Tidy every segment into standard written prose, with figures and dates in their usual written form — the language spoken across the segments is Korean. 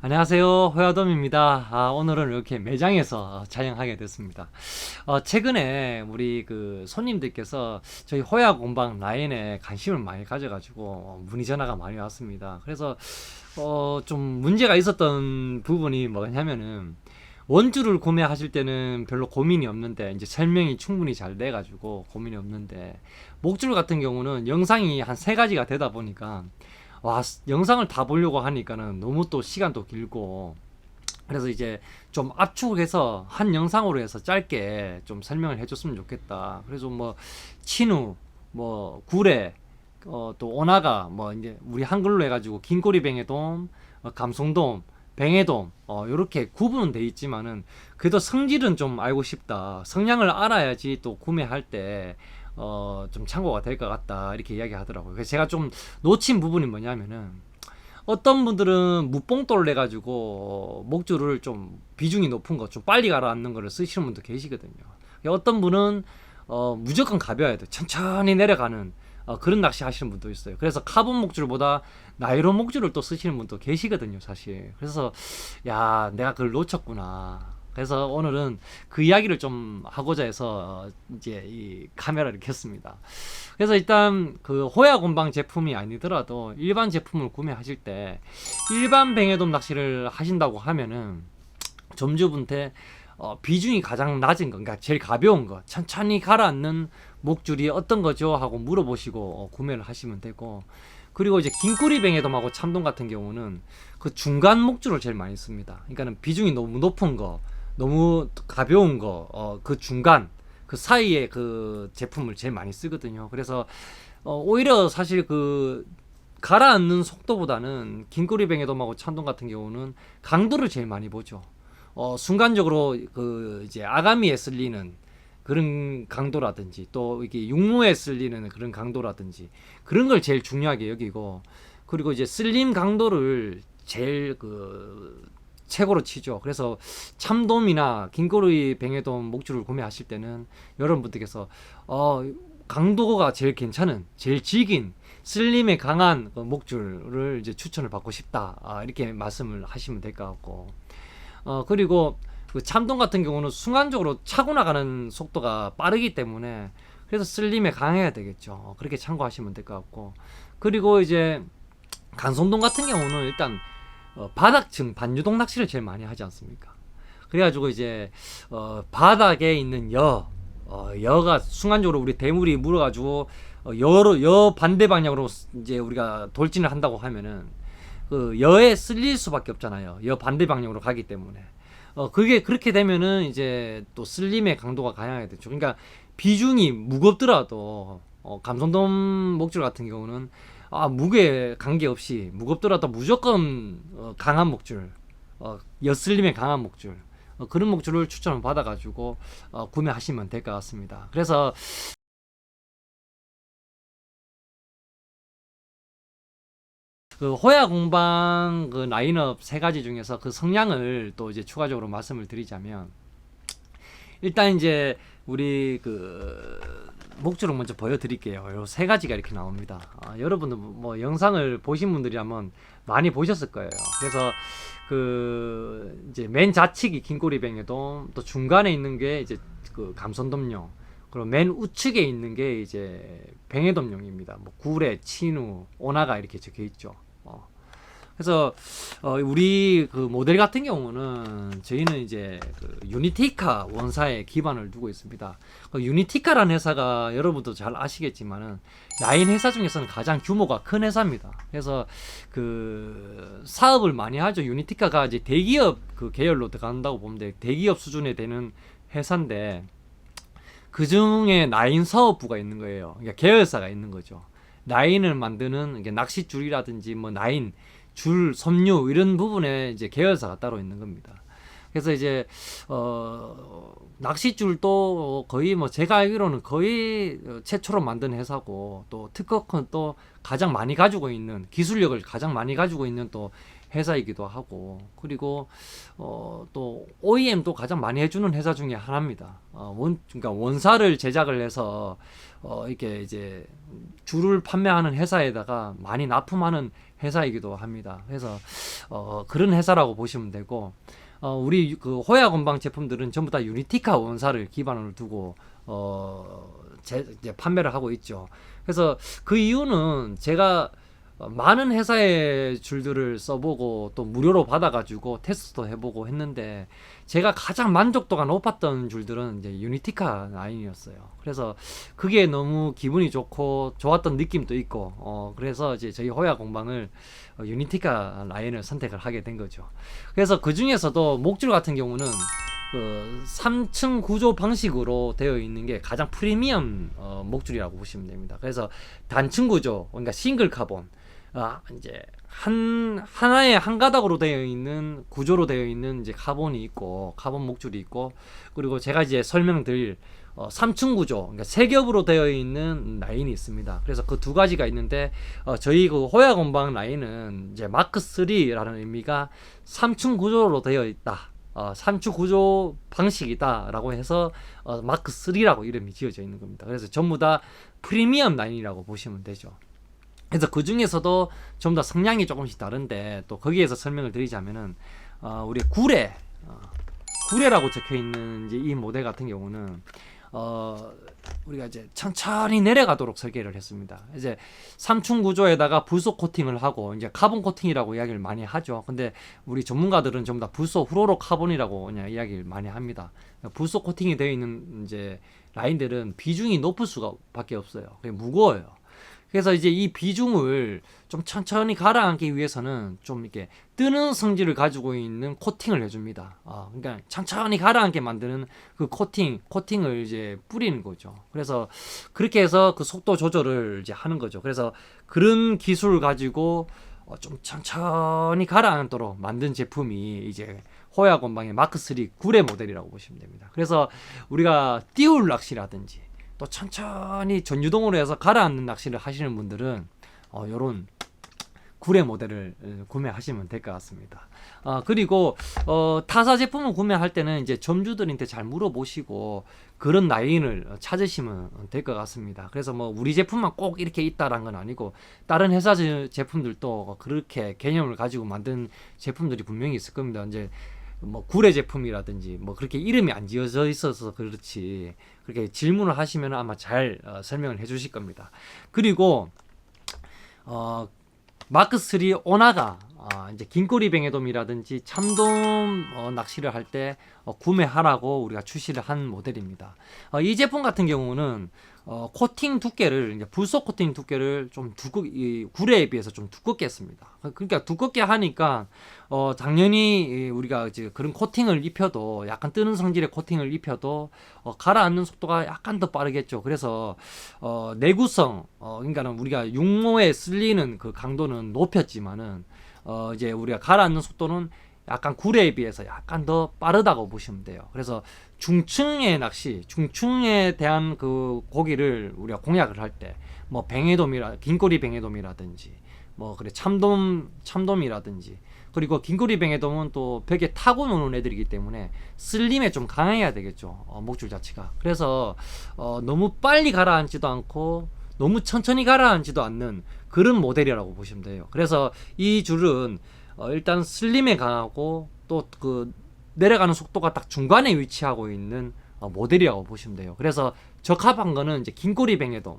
안녕하세요. 호야돔입니다. 오늘은 이렇게 매장에서 촬영하게 됐습니다. 최근에 우리 그 손님들께서 저희 호야 공방 라인에 관심을 많이 가져가지고 문의 전화가 많이 왔습니다. 그래서 좀 문제가 있었던 부분이 뭐냐면은 원주를 구매하실 때는 별로 고민이 없는데 이제 설명이 충분히 잘 돼가지고 고민이 없는데 목줄 같은 경우는 영상이 한 세 가지가 되다 보니까 와, 영상을 다 보려고 하니까는 너무 또 시간도 길고 그래서 이제 좀 압축해서 한 영상으로 해서 짧게 좀 설명을 해줬으면 좋겠다. 그래서 뭐 친우, 뭐 구례, 또 오나가, 뭐 이제 우리 한글로 해가지고 긴꼬리뱅에돔, 감성돔, 뱅에돔, 요렇게 구분은 돼 있지만은 그래도 성질은 좀 알고 싶다. 성향을 알아야지 또 구매할 때 좀 참고가 될 것 같다 이렇게 이야기하더라고요. 그래서 제가 좀 놓친 부분이 뭐냐면은 어떤 분들은 무뽕돌 내가지고 목줄을 좀 비중이 높은 거 좀 빨리 가라앉는 거를 쓰시는 분도 계시거든요. 어떤 분은 무조건 가벼워야 돼 천천히 내려가는 그런 낚시 하시는 분도 있어요. 그래서 카본 목줄보다 나이론 목줄을 또 쓰시는 분도 계시거든요 사실. 그래서 야 내가 그걸 놓쳤구나. 그래서 오늘은 그 이야기를 좀 하고자 해서 이제 이 카메라를 켰습니다. 그래서 일단 그 호야 곤방 제품이 아니더라도 일반 제품을 구매하실 때 일반 뱅에돔 낚시를 하신다고 하면은 점주분한테 비중이 가장 낮은 거, 그러니까 제일 가벼운 거, 천천히 가라앉는 목줄이 어떤 거죠? 하고 물어보시고 구매를 하시면 되고, 그리고 이제 긴꼬리 뱅에돔하고 참돔 같은 경우는 그 중간 목줄을 제일 많이 씁니다. 그러니까는 비중이 너무 높은 거, 너무 가벼운 거, 그 중간, 그 사이에 그 제품을 제일 많이 쓰거든요. 그래서 오히려 사실 그 가라앉는 속도보다는 긴꼬리 뱅에돔하고 참돔 같은 경우는 강도를 제일 많이 보죠. 순간적으로 그 이제 아가미에 쓸리는 그런 강도라든지 또 이게 육무에 쓸리는 그런 강도라든지 그런 걸 제일 중요하게 여기고, 그리고 이제 쓸림 강도를 제일 그 최고로 치죠. 그래서 참돔이나 긴꼬리 뱅에돔 목줄을 구매하실 때는 여러분들께서 강도가 제일 괜찮은 제일 질긴 쓸림에 강한 그 목줄을 이제 추천을 받고 싶다, 이렇게 말씀을 하시면 될 것 같고, 그리고 그 참돔 같은 경우는 순간적으로 차고 나가는 속도가 빠르기 때문에 그래서 쓸림에 강해야 되겠죠. 그렇게 참고하시면 될 것 같고, 그리고 이제 간송돔 같은 경우는 일단 바닥층 반유동 낚시를 제일 많이 하지 않습니까? 그래가지고 이제 바닥에 있는 여가 순간적으로 우리 대물이 물어가지고 여 반대 방향으로 이제 우리가 돌진을 한다고 하면은 그 여에 쓸릴 수밖에 없잖아요. 여 반대 방향으로 가기 때문에. 그게 그렇게 되면은 이제 또 쓸림의 강도가 강하게 되죠. 그러니까 비중이 무겁더라도 감성돔 목줄 같은 경우는 무게 관계없이 무겁더라도 무조건 강한 목줄, 여슬림의 강한 목줄, 그런 목줄을 추천을 받아가지고 구매하시면 될 것 같습니다. 그래서 그 호야 공방 그 라인업 세 가지 중에서 그 성향을 또 이제 추가적으로 말씀을 드리자면, 일단 이제 우리 그 목줄을 먼저 보여드릴게요. 요 세 가지가 이렇게 나옵니다. 여러분들 뭐 영상을 보신 분들이라면 많이 보셨을 거예요. 그래서 그 이제 맨 좌측이 긴꼬리뱅에돔, 또 중간에 있는 게 이제 그 감선돔용, 그리고 맨 우측에 있는 게 이제 뱅에돔용입니다. 뭐 구례, 친우, 오나가 이렇게 적혀 있죠. 그래서 우리 그 모델 같은 경우는 저희는 이제 그 유니티카 원사에 기반을 두고 있습니다. 그 유니티카라는 회사가 여러분도 잘 아시겠지만은 라인 회사 중에서는 가장 규모가 큰 회사입니다. 그래서 그 사업을 많이 하죠. 유니티카가 이제 대기업 그 계열로 들어간다고 보면 돼. 대기업 수준에 되는 회사인데 그 중에 라인 사업부가 있는 거예요. 그러니까 계열사가 있는 거죠. 라인을 만드는 이게 낚싯줄이라든지 뭐 라인 줄, 섬유 이런 부분에 이제 계열사가 따로 있는 겁니다. 그래서 이제 낚싯줄도 거의 뭐 제가 알기로는 거의 최초로 만든 회사고, 또 특허권 또 가장 많이 가지고 있는 기술력을 가장 많이 가지고 있는 또 회사이기도 하고, 그리고 또 OEM도 가장 많이 해주는 회사 중에 하나입니다. 그러니까 원사를 제작을 해서 이렇게 이제 줄을 판매하는 회사에다가 많이 납품하는 회사이기도 합니다. 그래서 그런 회사라고 보시면 되고, 우리 그 호야 건방 제품들은 전부 다 유니티카 원사를 기반으로 두고 이제 판매를 하고 있죠. 그래서 그 이유는 제가 많은 회사의 줄들을 써보고 또 무료로 받아가지고 테스트도 해보고 했는데, 제가 가장 만족도가 높았던 줄들은 이제 유니티카 라인이었어요. 그래서 그게 너무 기분이 좋고 좋았던 느낌도 있고, 그래서 이제 저희 호야 공방을 유니티카 라인을 선택을 하게 된 거죠. 그래서 그 중에서도 목줄 같은 경우는 그 3층 구조 방식으로 되어 있는 게 가장 프리미엄 목줄이라고 보시면 됩니다. 그래서 단층 구조, 그러니까 싱글 카본, 이제 하나의 한 가닥으로 되어 있는 구조로 되어 있는 이제 카본이 있고, 카본 목줄이 있고, 그리고 제가 이제 설명드릴 3층 구조, 그러니까 세 겹으로 되어 있는 라인이 있습니다. 그래서 그 두 가지가 있는데, 저희 그 호야 건방 라인은 이제 마크 3라는 의미가 3층 구조로 되어 있다, 3층 구조 방식이다라고 해서 마크 3라고 이름이 지어져 있는 겁니다. 그래서 전부 다 프리미엄 라인이라고 보시면 되죠. 그래서 그 중에서도 좀 더 성량이 조금씩 다른데, 또 거기에서 설명을 드리자면은 우리 구레라고 적혀 있는 이제 이 모델 같은 경우는 우리가 이제 천천히 내려가도록 설계를 했습니다. 이제 3층 구조에다가 불소 코팅을 하고, 이제 카본 코팅이라고 이야기를 많이 하죠. 근데 우리 전문가들은 전부 다 불소 후로로 카본이라고 그냥 이야기를 많이 합니다. 불소 코팅이 되어 있는 이제 라인들은 비중이 높을 수밖에 없어요. 무거워요. 그래서 이제 이 비중을 좀 천천히 가라앉기 위해서는 좀 이렇게 뜨는 성질을 가지고 있는 코팅을 해줍니다. 그러니까 천천히 가라앉게 만드는 그 코팅을 이제 뿌리는 거죠. 그래서 그렇게 해서 그 속도 조절을 이제 하는 거죠. 그래서 그런 기술을 가지고 좀 천천히 가라앉도록 만든 제품이 이제 호야 건방의 마크 3 구레 모델이라고 보시면 됩니다. 그래서 우리가 띄울 낚시라든지 또 천천히 전유동으로 해서 가라앉는 낚시를 하시는 분들은 요런 구레 모델을 구매하시면 될 것 같습니다. 그리고 타사 제품을 구매할 때는 이제 점주들한테 잘 물어보시고 그런 라인을 찾으시면 될 것 같습니다. 그래서 뭐 우리 제품만 꼭 이렇게 있다라는 건 아니고, 다른 회사 제품들도 그렇게 개념을 가지고 만든 제품들이 분명히 있을 겁니다. 이제 뭐 구레 제품이라든지 뭐 그렇게 이름이 안 지어져 있어서 그렇지, 그렇게 질문을 하시면 아마 잘 설명을 해주실 겁니다. 그리고 마크 3 오나가 이제 긴꼬리 뱅에돔이라든지 참돔 낚시를 할 때 구매하라고 우리가 출시를 한 모델입니다. 이 제품 같은 경우는 코팅 두께를, 이제 불소 코팅 두께를 좀 이 구레에 비해서 좀 두껍게 했습니다. 그러니까 두껍게 하니까 당연히 우리가 이제 그런 코팅을 입혀도, 약간 뜨는 성질의 코팅을 입혀도 가라앉는 속도가 약간 더 빠르겠죠. 그래서 내구성, 그러니까는 우리가 육모에 쓸리는 그 강도는 높였지만은 이제 우리가 가라앉는 속도는 약간 구레에 비해서 약간 더 빠르다고 보시면 돼요. 그래서 중층의 낚시, 중층에 대한 그 고기를 우리가 공략을 할 때, 뭐 긴꼬리 뱅에돔이라든지, 뭐 그래 참돔이라든지, 그리고 긴꼬리 뱅에돔은 또 벽에 타고 노는 애들이기 때문에 쓸림에 좀 강해야 되겠죠. 목줄 자체가. 그래서 너무 빨리 가라앉지도 않고 너무 천천히 가라앉지도 않는 그런 모델이라고 보시면 돼요. 그래서 이 줄은 일단 슬림에 강하고 또 그 내려가는 속도가 딱 중간에 위치하고 있는 모델이라고 보시면 돼요. 그래서 적합한 거는 이제 긴꼬리 뱅에돔,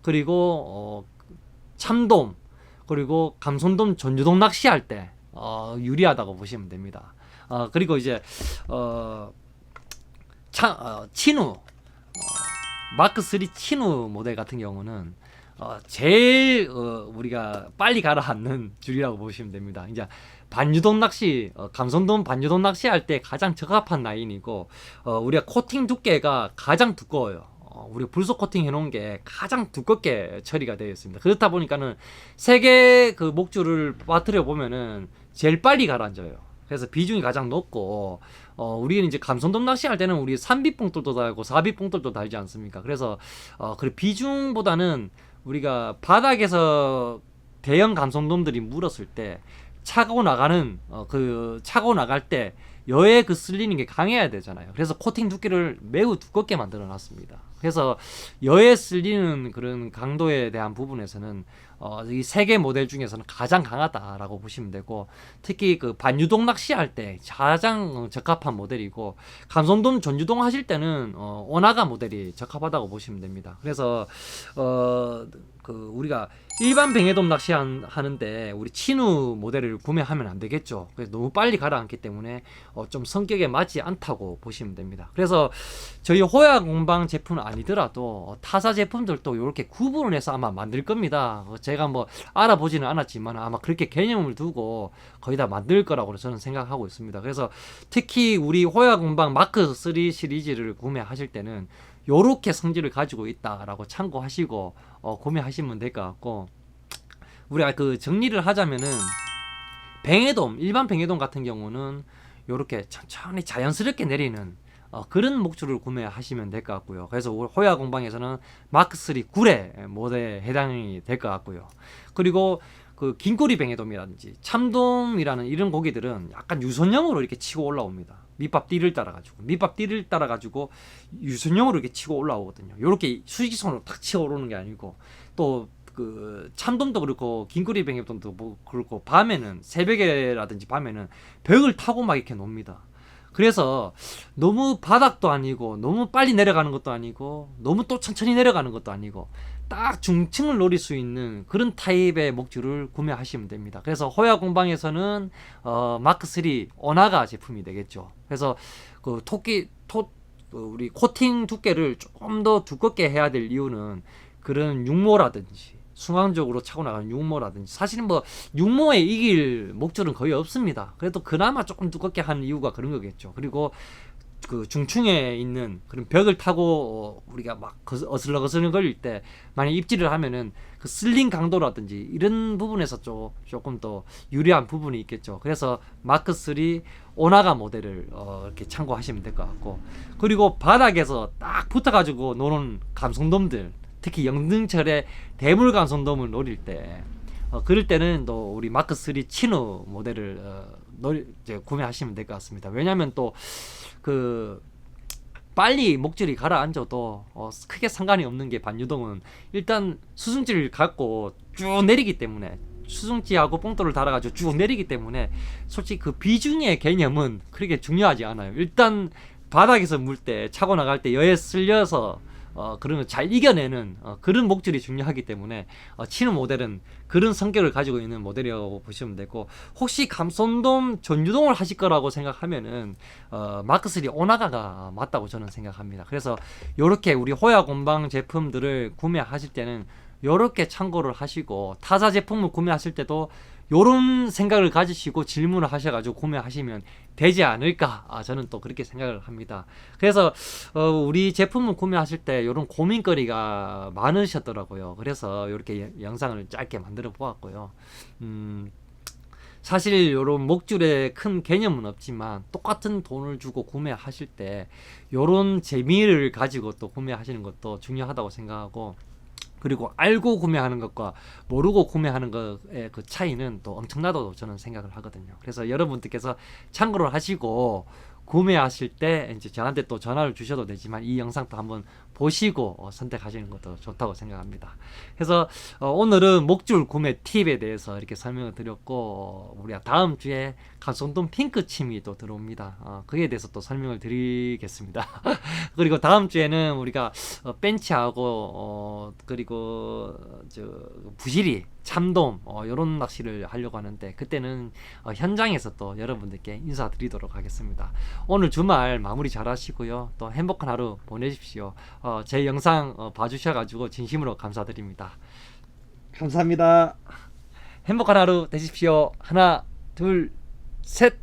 그리고 참돔, 그리고 감손돔, 전유돔 낚시할 때 유리하다고 보시면 됩니다. 그리고 이제 치누, 마크 3 치누 모델 같은 경우는 제일 우리가 빨리 가라앉는 줄이라고 보시면 됩니다. 이제 반유돔 낚시, 감손돔 반유돔 낚시할 때 가장 적합한 라인이고, 우리가 코팅 두께가 가장 두꺼워요. 우리가 불소 코팅 해놓은 게 가장 두껍게 처리가 되어 있습니다. 그렇다 보니까는 세 개 그 목줄을 빠뜨려 보면은 제일 빨리 가라앉아요. 그래서 비중이 가장 높고, 우리는 이제 감손돔 낚시할 때는 우리 3비뽕돌도 달고 4비뽕돌도 달지 않습니까? 그래서 그 비중보다는 우리가 바닥에서 대형 감손돔들이 물었을 때 차고 나가는 차고 나갈 때 여에 그 쓸리는 게 강해야 되잖아요. 그래서 코팅 두께를 매우 두껍게 만들어 놨습니다. 그래서 여에 쓸리는 그런 강도에 대한 부분에서는 이 세 개 모델 중에서는 가장 강하다라고 보시면 되고, 특히 그 반유동 낚시할 때 가장 적합한 모델이고, 감손돔 전유동 하실 때는 오나가 모델이 적합하다고 보시면 됩니다. 그래서 우리가 일반 뱅에돔 낚시 하는데 우리 친우 모델을 구매하면 안 되겠죠. 그래서 너무 빨리 가라앉기 때문에 좀 성격에 맞지 않다고 보시면 됩니다. 그래서 저희 호야 공방 제품은 아니더라도 타사 제품들도 이렇게 구분을 해서 아마 만들 겁니다. 제가 뭐 알아보지는 않았지만 아마 그렇게 개념을 두고 거의 다 만들 거라고 저는 생각하고 있습니다. 그래서 특히 우리 호야 공방 마크 3 시리즈를 구매하실 때는 요렇게 성질을 가지고 있다라고 참고하시고 구매하시면 될 것 같고, 우리가 그 정리를 하자면은 뱅에돔, 일반 뱅에돔 같은 경우는 요렇게 천천히 자연스럽게 내리는 그런 목줄을 구매하시면 될 것 같고요. 그래서 호야 공방에서는 마크 3 구레 모델에 해당이 될 것 같고요. 그리고 그 긴꼬리 뱅에돔이라든지 참돔이라는 이런 고기들은 약간 유선형으로 이렇게 치고 올라옵니다. 밑밥띠를 따라가지고 유선형으로 이렇게 치고 올라오거든요. 이렇게 수직선으로 탁 치고 오르는 게 아니고, 또 그 참돔도 그렇고 긴꼬리 뱅에돔도 뭐 그렇고 밤에는 새벽에라든지 밤에는 벽을 타고 막 이렇게 놉니다. 그래서 너무 바닥도 아니고 너무 빨리 내려가는 것도 아니고 너무 또 천천히 내려가는 것도 아니고 딱 중층을 노릴 수 있는 그런 타입의 목줄을 구매하시면 됩니다. 그래서 호야 공방에서는 마크 3 오나가 제품이 되겠죠. 그래서 그 우리 코팅 두께를 조금 더 두껍게 해야 될 이유는 그런 육모라든지 순환적으로 차고 나가는 육모라든지, 사실은 뭐 육모에 이길 목줄은 거의 없습니다. 그래도 그나마 조금 두껍게 하는 이유가 그런 거겠죠. 그리고 그 중층에 있는 그런 벽을 타고 우리가 막 어슬렁어슬렁 걸릴 때 만약 입질을 하면은 그 슬링 강도라든지 이런 부분에서 조금 더 유리한 부분이 있겠죠. 그래서 마크 3 오나가 모델을 이렇게 참고하시면 될 것 같고, 그리고 바닥에서 딱 붙어가지고 노는 감성돔들, 특히 영등철에 대물 감성돔을 노릴 때 그럴 때는 또 우리 마크 3 치누 모델을 이제 구매하시면 될 것 같습니다. 왜냐하면 또 그 빨리 목줄이 가라앉아도 크게 상관이 없는 게 반유동은 일단 수승지를 갖고 쭉 내리기 때문에, 수승지하고 뽕돌을 달아가지고 쭉 내리기 때문에 솔직히 그 비중의 개념은 그렇게 중요하지 않아요. 일단 바닥에서 물 때 차고 나갈 때 여에 쓸려서 그런 걸 잘 이겨내는 그런 목줄이 중요하기 때문에 치는 모델은 그런 성격을 가지고 있는 모델이라고 보시면 되고, 혹시 감손돔 전유동을 하실 거라고 생각하면은 마크 3 오나가가 맞다고 저는 생각합니다. 그래서 요렇게 우리 호야 곤방 제품들을 구매하실 때는 요렇게 참고를 하시고, 타사 제품을 구매하실 때도 요런 생각을 가지시고 질문을 하셔가지고 구매하시면 되지 않을까, 저는 또 그렇게 생각을 합니다. 그래서 우리 제품을 구매하실 때 요런 고민거리가 많으셨더라고요. 그래서 이렇게 영상을 짧게 만들어 보았고요. 사실 요런 목줄에 큰 개념은 없지만 똑같은 돈을 주고 구매하실 때 요런 재미를 가지고 또 구매하시는 것도 중요하다고 생각하고, 그리고 알고 구매하는 것과 모르고 구매하는 것의 그 차이는 또 엄청나다고 저는 생각을 하거든요. 그래서 여러분들께서 참고를 하시고 구매하실 때 이제 저한테 또 전화를 주셔도 되지만 이 영상도 한번 보시고 선택하시는 것도 좋다고 생각합니다. 그래서 오늘은 목줄 구매 팁에 대해서 이렇게 설명을 드렸고, 우리가 다음 주에 감손돔 핑크 침이 또 들어옵니다. 그에 대해서 또 설명을 드리겠습니다. 그리고 다음 주에는 우리가 벤치하고 그리고 부시리, 참돔 이런 낚시를 하려고 하는데, 그때는 현장에서 또 여러분들께 인사드리도록 하겠습니다. 오늘 주말 마무리 잘 하시고요. 또 행복한 하루 보내십시오. 제 영상 봐주셔가지고 진심으로 감사드립니다. 감사합니다. 행복한 하루 되십시오. 하나, 둘, 셋.